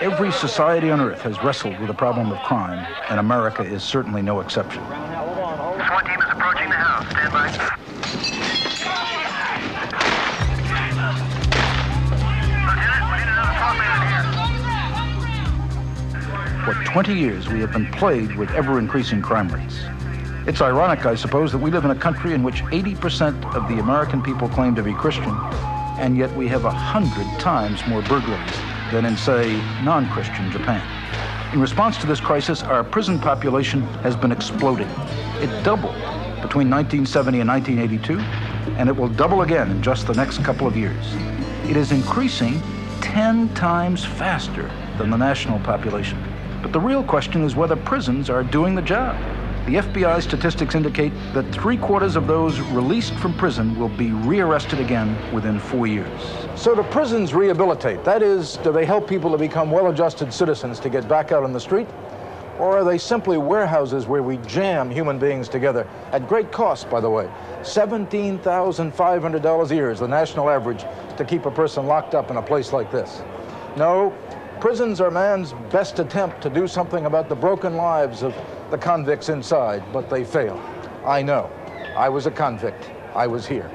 Every society on earth has wrestled with the problem of crime, and America is certainly no exception. SWAT team is approaching the house. Stand by. Lieutenant, we need another SWAT man here. For 20 years, we have been plagued with ever-increasing crime rates. It's ironic, I suppose, that we live in a country in which 80% of the American people claim to be Christian, and yet we have 100 times more burglaries than in, say, non-Christian Japan. In response to this crisis, our prison population has been exploding. It doubled between 1970 and 1982, and it will double again in just the next couple of years. It is increasing 10 times faster than the national population. But the real question is whether prisons are doing the job. The FBI statistics indicate that 3/4 of those released from prison will be rearrested again within 4 years. So do prisons rehabilitate? That is, do they help people to become well-adjusted citizens to get back out on the street? Or are they simply warehouses where we jam human beings together, at great cost, by the way? $17,500 a year is the national average to keep a person locked up in a place like this. No, prisons are man's best attempt to do something about the broken lives of the convicts inside, but they fail. I know. I was a convict. I was here.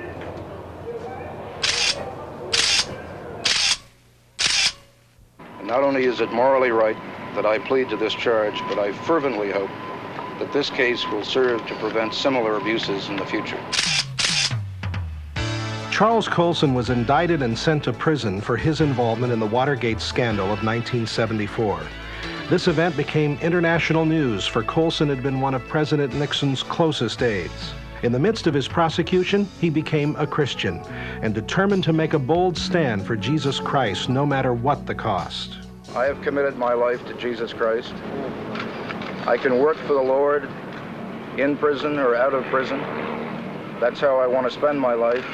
Not only is it morally right that I plead to this charge, but I fervently hope that this case will serve to prevent similar abuses in the future. Charles Colson was indicted and sent to prison for his involvement in the Watergate scandal of 1974. This event became international news, for Colson had been one of President Nixon's closest aides. In the midst of his prosecution, he became a Christian and determined to make a bold stand for Jesus Christ, no matter what the cost. I have committed my life to Jesus Christ. I can work for the Lord in prison or out of prison. That's how I want to spend my life.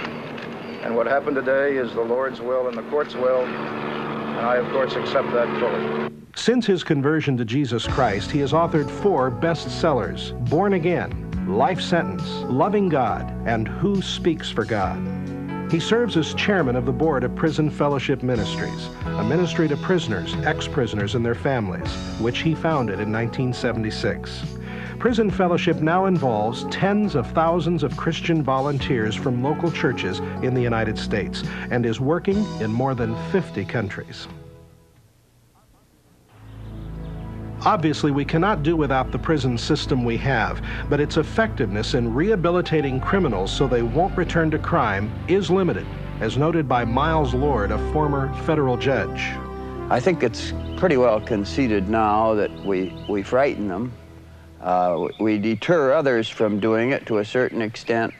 And what happened today is the Lord's will and the court's will, and I, of course, accept that fully. Since his conversion to Jesus Christ, he has authored 4 bestsellers: Born Again, Life Sentence, Loving God, and Who Speaks for God. He serves as chairman of the board of Prison Fellowship Ministries, a ministry to prisoners, ex-prisoners, and their families, which he founded in 1976. Prison Fellowship now involves tens of thousands of Christian volunteers from local churches in the United States and is working in more than 50 countries. Obviously, we cannot do without the prison system we have, but its effectiveness in rehabilitating criminals so they won't return to crime is limited, as noted by Miles Lord, a former federal judge. I think it's pretty well conceded now that we frighten them. We deter others from doing it to a certain extent,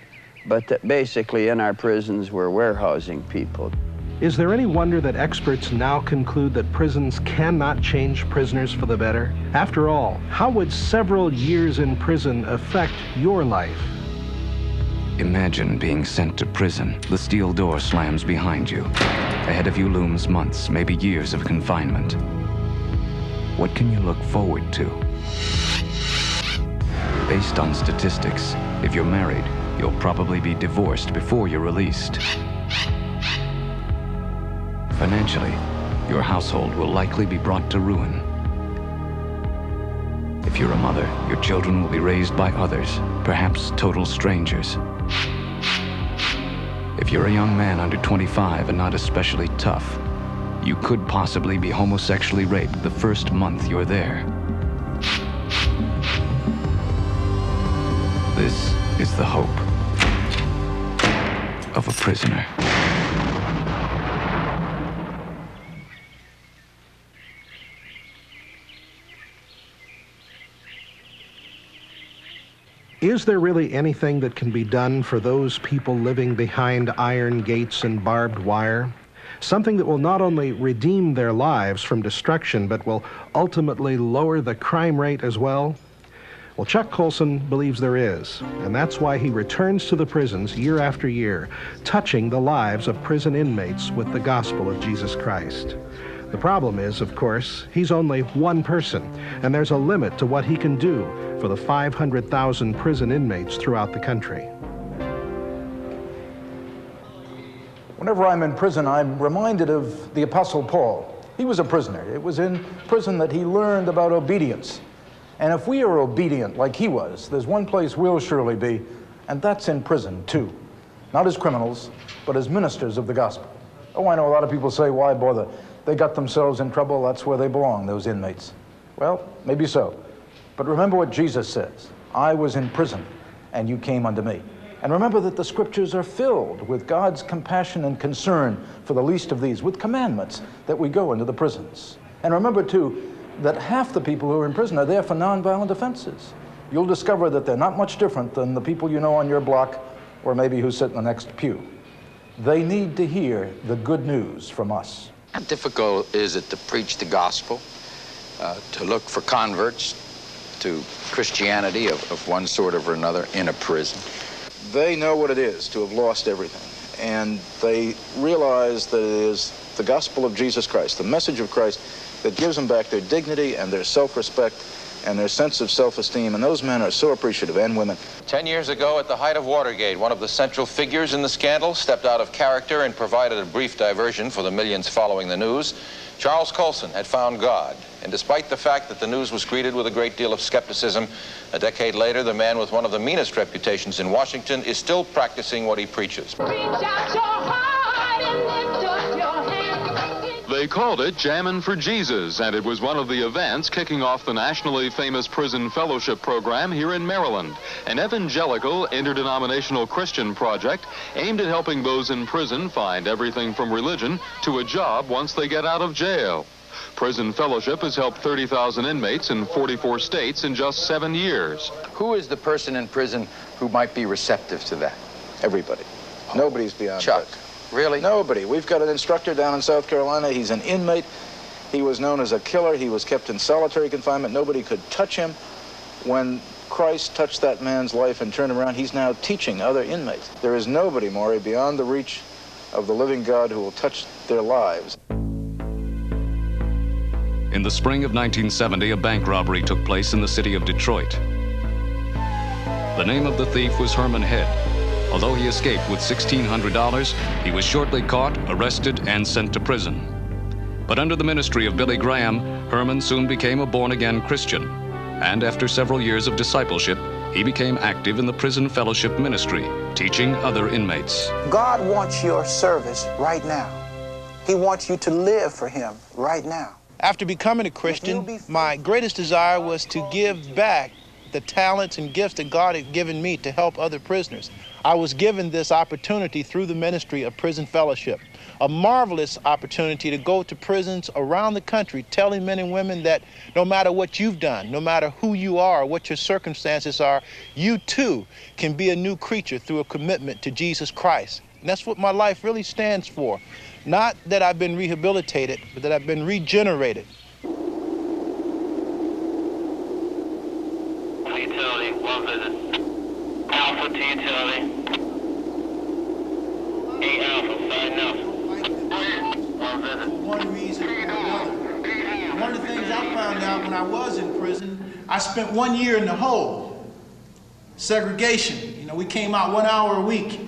but that basically in our prisons we're warehousing people. Is there any wonder that experts now conclude that prisons cannot change prisoners for the better? After all, how would several years in prison affect your life? Imagine being sent to prison. The steel door slams behind you. Ahead of you looms months, maybe years of confinement. What can you look forward to? Based on statistics, if you're married, you'll probably be divorced before you're released. Financially, your household will likely be brought to ruin. If you're a mother, your children will be raised by others, perhaps total strangers. If you're a young man under 25 and not especially tough, you could possibly be homosexually raped the first month you're there. This is the hope of a prisoner. Is there really anything that can be done for those people living behind iron gates and barbed wire? Something that will not only redeem their lives from destruction, but will ultimately lower the crime rate as well? Well, Chuck Colson believes there is, and that's why he returns to the prisons year after year, touching the lives of prison inmates with the gospel of Jesus Christ. The problem is, of course, he's only one person, and there's a limit to what he can do for the 500,000 prison inmates throughout the country. Whenever I'm in prison, I'm reminded of the Apostle Paul. He was a prisoner. It was in prison that he learned about obedience. And if we are obedient like he was, there's one place we'll surely be, and that's in prison too. Not as criminals, but as ministers of the gospel. Oh, I know a lot of people say, why bother? They got themselves in trouble, that's where they belong, those inmates. Well, maybe so. But remember what Jesus says. I was in prison, and you came unto me. And remember that the scriptures are filled with God's compassion and concern for the least of these, with commandments that we go into the prisons. And remember, too, that half the people who are in prison are there for nonviolent offenses. You'll discover that they're not much different than the people you know on your block, or maybe who sit in the next pew. They need to hear the good news from us. How difficult is it to preach the gospel, to look for converts to Christianity of one sort or another in a prison? They know what it is to have lost everything, and they realize that it is the gospel of Jesus Christ, the message of Christ, that gives them back their dignity and their self-respect and their sense of self-esteem, and those men are so appreciative, and women. 10 years ago, at the height of Watergate, one of the central figures in the scandal stepped out of character and provided a brief diversion for the millions following the news. Charles Colson had found God, and despite the fact that the news was greeted with a great deal of skepticism, a decade later, the man with one of the meanest reputations in Washington is still practicing what he preaches. Reach out your heart and lift up your hand. They called it Jammin' for Jesus, and it was one of the events kicking off the nationally famous Prison Fellowship Program here in Maryland, an evangelical, interdenominational Christian project aimed at helping those in prison find everything from religion to a job once they get out of jail. Prison Fellowship has helped 30,000 inmates in 44 states in just 7 years. Who is the person in prison who might be receptive to that? Everybody. Nobody's beyond Chuck, that. really? Nobody. We've got an instructor down in South Carolina. He's an inmate. He was known as a killer. He was kept in solitary confinement. Nobody could touch him. When Christ touched that man's life and turned him around, he's now teaching other inmates. There is nobody, Maury, beyond the reach of the living God who will touch their lives. In the spring of 1970, a bank robbery took place in the city of Detroit. The name of the thief was Herman Head. Although he escaped with $1,600, he was shortly caught, arrested, and sent to prison. But under the ministry of Billy Graham, Herman soon became a born-again Christian. And after several years of discipleship, he became active in the Prison Fellowship ministry, teaching other inmates. God wants your service right now. He wants you to live for him right now. After becoming a Christian, my greatest desire was to give back the talents and gifts that God had given me to help other prisoners. I was given this opportunity through the ministry of Prison Fellowship, a marvelous opportunity to go to prisons around the country telling men and women that no matter what you've done, no matter who you are, what your circumstances are, you too can be a new creature through a commitment to Jesus Christ. And that's what my life really stands for. Not that I've been rehabilitated, but that I've been regenerated. Utility, one visit. Alpha to utility. 8 Alpha, 5 Alpha. One visit. One reason or another. One of the things I found out when I was in prison, I spent 1 year in the hole. Segregation. You know, we came out 1 hour a week.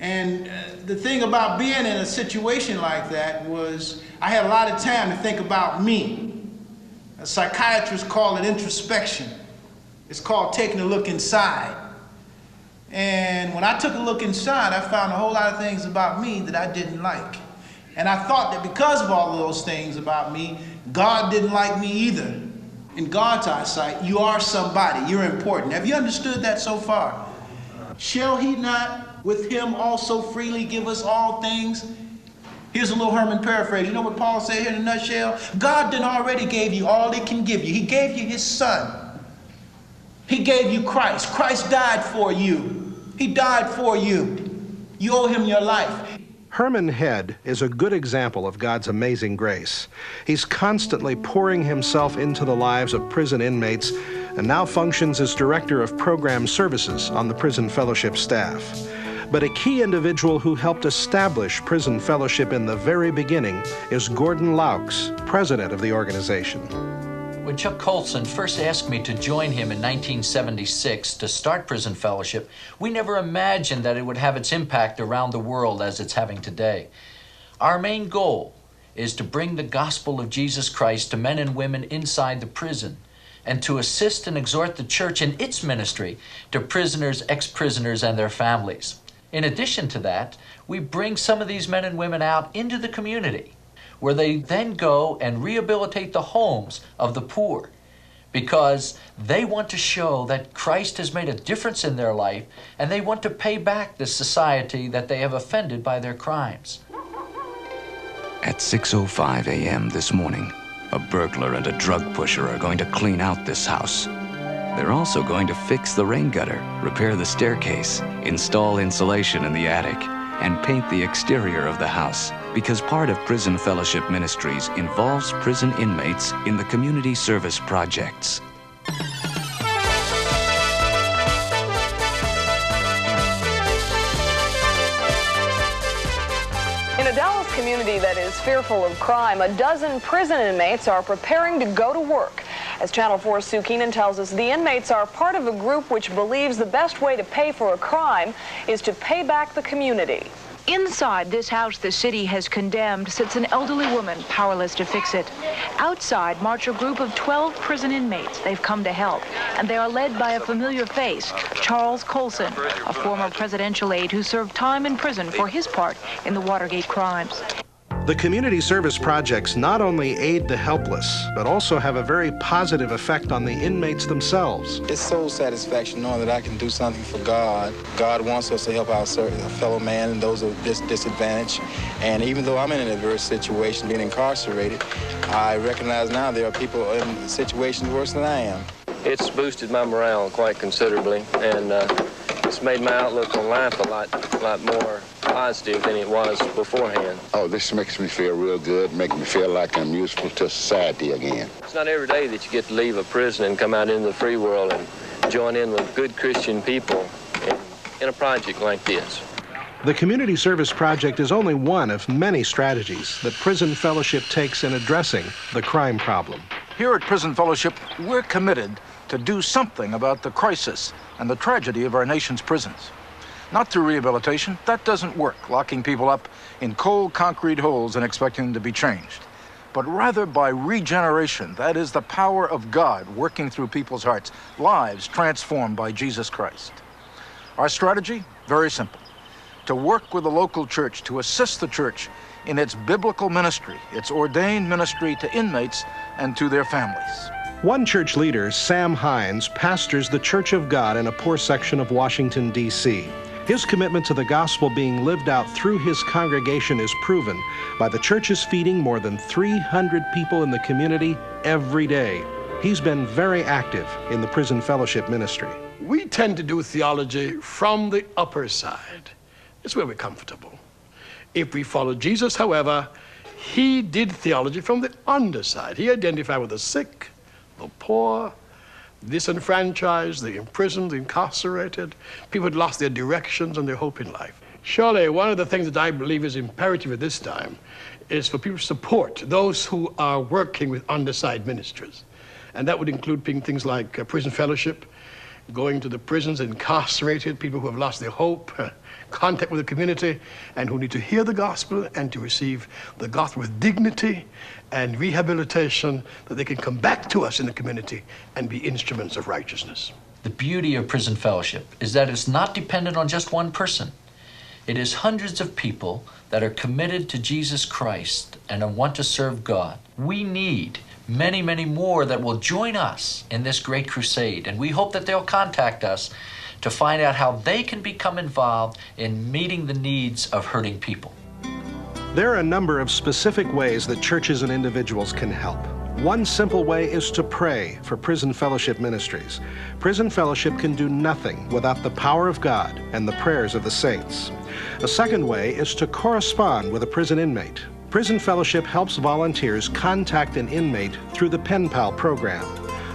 And the thing about being in a situation like that was I had a lot of time to think about me. Psychiatrists call it introspection. It's called taking a look inside. And when I took a look inside, I found a whole lot of things about me that I didn't like. And I thought that because of all of those things about me, God didn't like me either. In God's eyesight, you are somebody. You're important. Have you understood that so far? Shall he not with him also freely give us all things? Here's a little Herman paraphrase. You know what Paul said here in a nutshell? God done already gave you all he can give you. He gave you his son. He gave you Christ. Christ died for you. He died for you. You owe him your life. Herman Head is a good example of God's amazing grace. He's constantly pouring himself into the lives of prison inmates and now functions as Director of Program Services on the Prison Fellowship staff. But a key individual who helped establish Prison Fellowship in the very beginning is Gordon Laux, president of the organization. When Chuck Colson first asked me to join him in 1976 to start Prison Fellowship, we never imagined that it would have its impact around the world as it's having today. Our main goal is to bring the gospel of Jesus Christ to men and women inside the prison, and to assist and exhort the church in its ministry to prisoners, ex-prisoners, and their families. In addition to that, we bring some of these men and women out into the community, where they then go and rehabilitate the homes of the poor, because they want to show that Christ has made a difference in their life, and they want to pay back the society that they have offended by their crimes. At 6:05 a.m. this morning, a burglar and a drug pusher are going to clean out this house. They're also going to fix the rain gutter, repair the staircase, install insulation in the attic, and paint the exterior of the house, because part of Prison Fellowship Ministries involves prison inmates in the community service projects. In a Dallas community that is fearful of crime, a dozen prison inmates are preparing to go to work. As Channel 4's Sue Keenan tells us, the inmates are part of a group which believes the best way to pay for a crime is to pay back the community. Inside this house the city has condemned sits an elderly woman powerless to fix it. Outside march a group of 12 prison inmates. They've come to help, and they are led by a familiar face, Charles Colson, a former presidential aide who served time in prison for his part in the Watergate crimes. The community service projects not only aid the helpless, but also have a very positive effect on the inmates themselves. It's soul satisfaction knowing that I can do something for God. God wants us to help our fellow man and those of disadvantaged. And even though I'm in an adverse situation, being incarcerated, I recognize now there are people in situations worse than I am. It's boosted my morale quite considerably, and it's made my outlook on life a lot more positive than it was beforehand. Oh, this makes me feel real good, makes me feel like I'm useful to society again. It's not every day that you get to leave a prison and come out into the free world and join in with good Christian people in a project like this. The Community Service Project is only one of many strategies that Prison Fellowship takes in addressing the crime problem. Here at Prison Fellowship, we're committed to do something about the crisis and the tragedy of our nation's prisons. Not through rehabilitation, that doesn't work, locking people up in cold concrete holes and expecting them to be changed. But rather by regeneration, that is the power of God working through people's hearts, lives transformed by Jesus Christ. Our strategy, very simple: to work with the local church, to assist the church in its biblical ministry, its ordained ministry to inmates and to their families. One church leader, Sam Hines, pastors the Church of God in a poor section of Washington, D.C. His commitment to the gospel being lived out through his congregation is proven by the church's feeding more than 300 people in the community every day. He's been very active in the Prison Fellowship ministry. We tend to do theology from the upper side. It's where we're comfortable. If we follow Jesus, however, he did theology from the underside. He identified with the sick, the poor, disenfranchised, the imprisoned, the incarcerated, people who lost their directions and their hope in life. Surely, one of the things that I believe is imperative at this time is for people to support those who are working with underside ministries. And that would include things like Prison Fellowship, going to the prisons, incarcerated, people who have lost their hope, contact with the community, and who need to hear the gospel and to receive the gospel with dignity and rehabilitation, that they can come back to us in the community and be instruments of righteousness. The beauty of Prison Fellowship is that it's not dependent on just one person. It is hundreds of people that are committed to Jesus Christ and want to serve God. We need many, many more that will join us in this great crusade, and we hope that they'll contact us to find out how they can become involved in meeting the needs of hurting people. There are a number of specific ways that churches and individuals can help. One simple way is to pray for Prison Fellowship Ministries. Prison Fellowship can do nothing without the power of God and the prayers of the saints. A second way is to correspond with a prison inmate. Prison Fellowship helps volunteers contact an inmate through the Pen Pal program.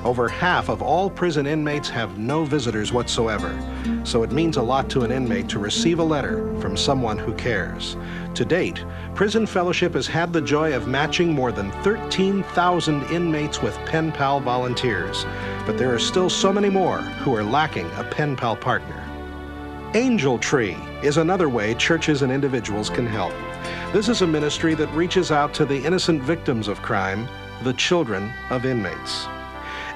Over half of all prison inmates have no visitors whatsoever, so it means a lot to an inmate to receive a letter from someone who cares. To date, Prison Fellowship has had the joy of matching more than 13,000 inmates with Pen Pal volunteers, but there are still so many more who are lacking a Pen Pal partner. Angel Tree is another way churches and individuals can help. This is a ministry that reaches out to the innocent victims of crime, the children of inmates.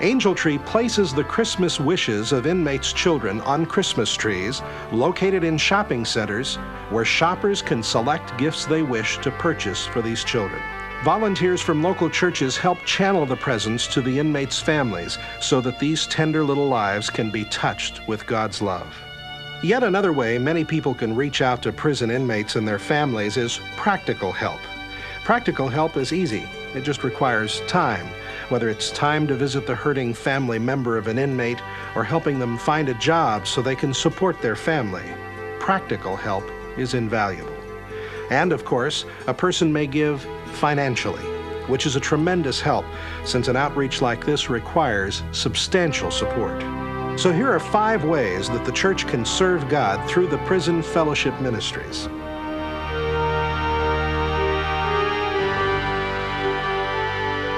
Angel Tree places the Christmas wishes of inmates' children on Christmas trees located in shopping centers where shoppers can select gifts they wish to purchase for these children. Volunteers from local churches help channel the presents to the inmates' families so that these tender little lives can be touched with God's love. Yet another way many people can reach out to prison inmates and their families is practical help. Practical help is easy. It just requires time, whether it's time to visit the hurting family member of an inmate or helping them find a job so they can support their family. Practical help is invaluable. And of course, a person may give financially, which is a tremendous help since an outreach like this requires substantial support. So here are 5 ways that the church can serve God through the prison fellowship ministries.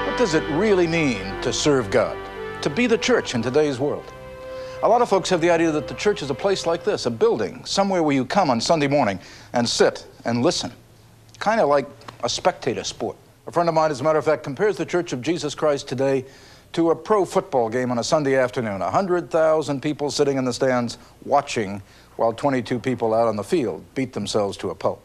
What does it really mean to serve God, to be the church in today's world? A lot of folks have the idea that the church is a place like this, a building, somewhere where you come on Sunday morning and sit and listen, kind of like a spectator sport. A friend of mine, as a matter of fact, compares the Church of Jesus Christ today to a pro football game on a Sunday afternoon. 100,000 people sitting in the stands watching while 22 people out on the field beat themselves to a pulp.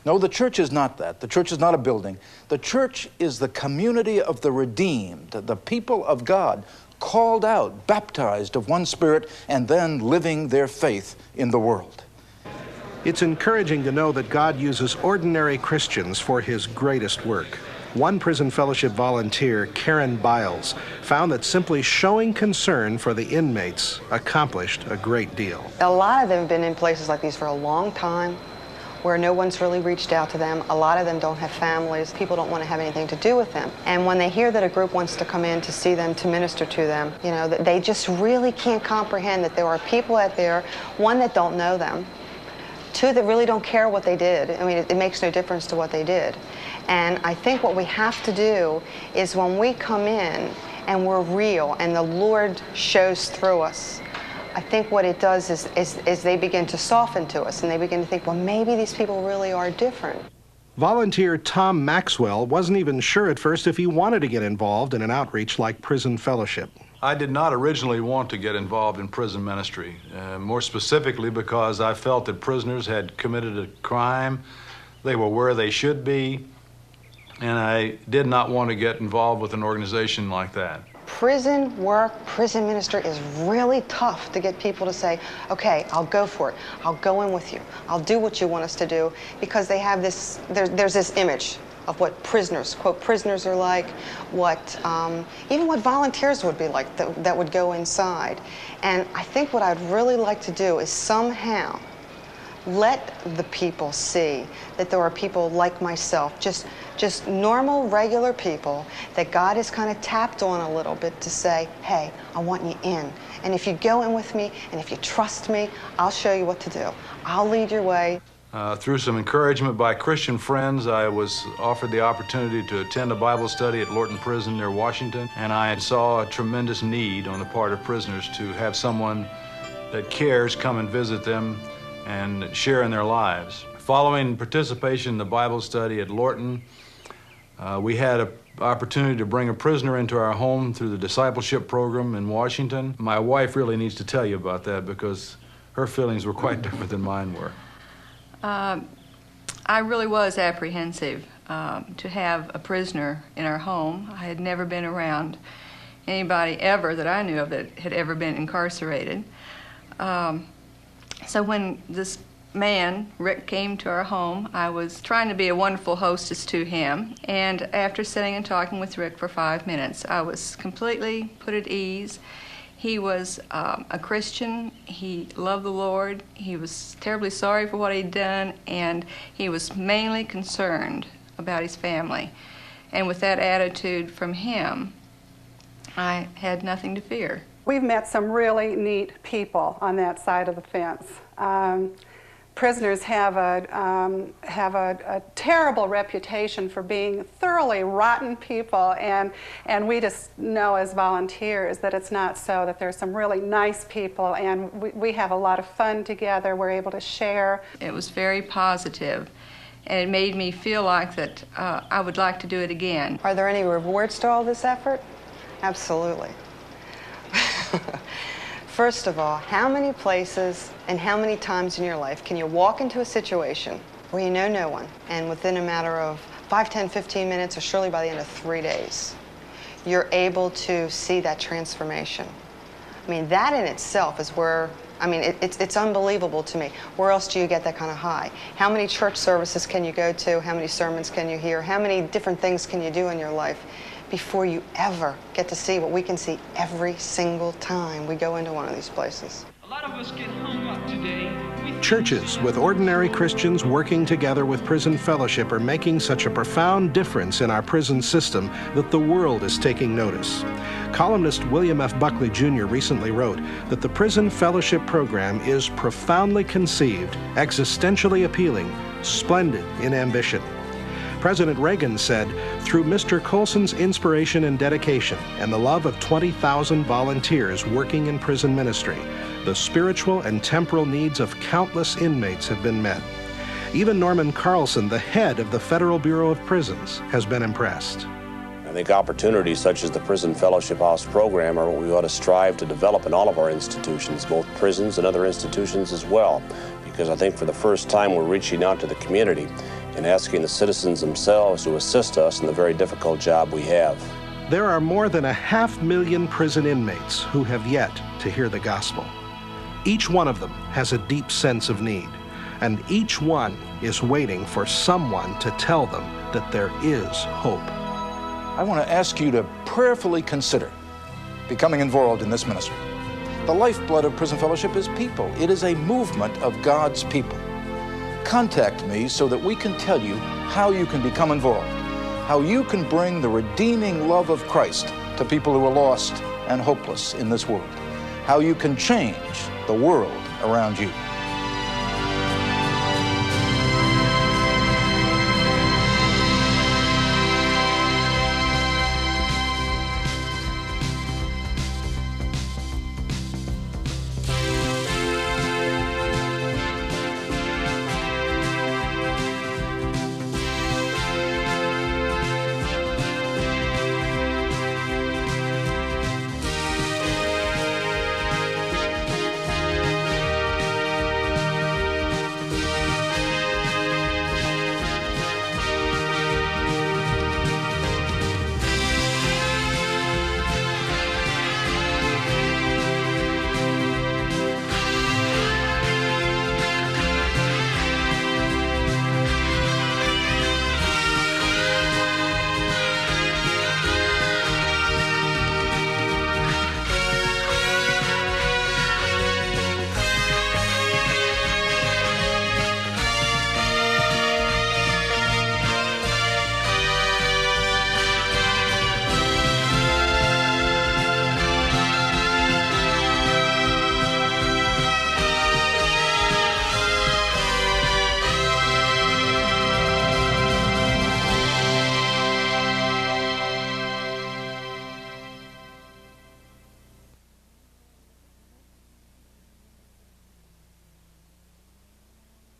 No, the church is not that. The church is not a building. The church is the community of the redeemed, the people of God, called out, baptized of one Spirit, and then living their faith in the world. It's encouraging to know that God uses ordinary Christians for His greatest work. One prison fellowship volunteer, Karen Biles, found that simply showing concern for the inmates accomplished a great deal. A lot of them have been in places like these for a long time, where no one's really reached out to them. A lot of them don't have families. People don't want to have anything to do with them. And when they hear that a group wants to come in to see them, to minister to them, you know, that they just really can't comprehend that there are people out there, one, that don't know them, two, that really don't care what they did. I mean, it makes no difference to what they did. And I think what we have to do is when we come in and we're real and the Lord shows through us, I think what it does is they begin to soften to us and they begin to think, well, maybe these people really are different. Volunteer Tom Maxwell wasn't even sure at first if he wanted to get involved in an outreach like Prison Fellowship. I did not originally want to get involved in prison ministry, more specifically because I felt that prisoners had committed a crime, they were where they should be, and I did not want to get involved with an organization like that. Prison work, prison ministry is really tough to get people to say, okay, I'll go for it. I'll go in with you. I'll do what you want us to do, because they have this, there's this image of what prisoners, quote, prisoners are like, what, even what volunteers would be like that would go inside. And I think what I'd really like to do is somehow let the people see that there are people like myself, just normal, regular people that God has kind of tapped on a little bit to say, hey, I want you in. And if you go in with me, and if you trust me, I'll show you what to do. I'll lead your way. Through some encouragement by Christian friends, I was offered the opportunity to attend a Bible study at Lorton Prison near Washington, and I saw a tremendous need on the part of prisoners to have someone that cares come and visit them and share in their lives. Following participation in the Bible study at Lorton, we had an opportunity to bring a prisoner into our home through the discipleship program in Washington. My wife really needs to tell you about that because her feelings were quite different than mine were. I really was apprehensive to have a prisoner in our home. I had never been around anybody ever that I knew of that had ever been incarcerated. So when this man, Rick, came to our home, I was trying to be a wonderful hostess to him, and after sitting and talking with Rick for 5 minutes, I was completely put at ease. He was a Christian. He loved the Lord. He was terribly sorry for what he'd done, and he was mainly concerned about his family. And with that attitude from him, I had nothing to fear. We've met some really neat people on that side of the fence. Prisoners have a terrible reputation for being thoroughly rotten people, and we just know as volunteers that it's not so, that there's some really nice people, and we have a lot of fun together. We're able to share. It was very positive, and it made me feel like that I would like to do it again. Are there any rewards to all this effort? Absolutely. First of all, how many places and how many times in your life can you walk into a situation where you know no one, and within a matter of 5, 10, 15 minutes, or surely by the end of 3 days, you're able to see that transformation? I mean, that in itself is where, I mean, it's unbelievable to me. Where else do you get that kind of high? How many church services can you go to? How many sermons can you hear? How many different things can you do in your life before you ever get to see what we can see every single time we go into one of these places? A lot of us get hung up today. Churches with ordinary Christians working together with Prison Fellowship are making such a profound difference in our prison system that the world is taking notice. Columnist William F. Buckley Jr. recently wrote that the Prison Fellowship program is profoundly conceived, existentially appealing, splendid in ambition. President Reagan said, through Mr. Colson's inspiration and dedication and the love of 20,000 volunteers working in prison ministry, the spiritual and temporal needs of countless inmates have been met. Even Norman Carlson, the head of the Federal Bureau of Prisons, has been impressed. I think opportunities such as the Prison Fellowship House program are what we ought to strive to develop in all of our institutions, both prisons and other institutions as well, because I think for the first time we're reaching out to the community and asking the citizens themselves to assist us in the very difficult job we have. There are more than 500,000 prison inmates who have yet to hear the gospel. Each one of them has a deep sense of need, and each one is waiting for someone to tell them that there is hope. I want to ask you to prayerfully consider becoming involved in this ministry. The lifeblood of Prison Fellowship is people. It is a movement of God's people. Contact me so that we can tell you how you can become involved, how you can bring the redeeming love of Christ to people who are lost and hopeless in this world, how you can change the world around you.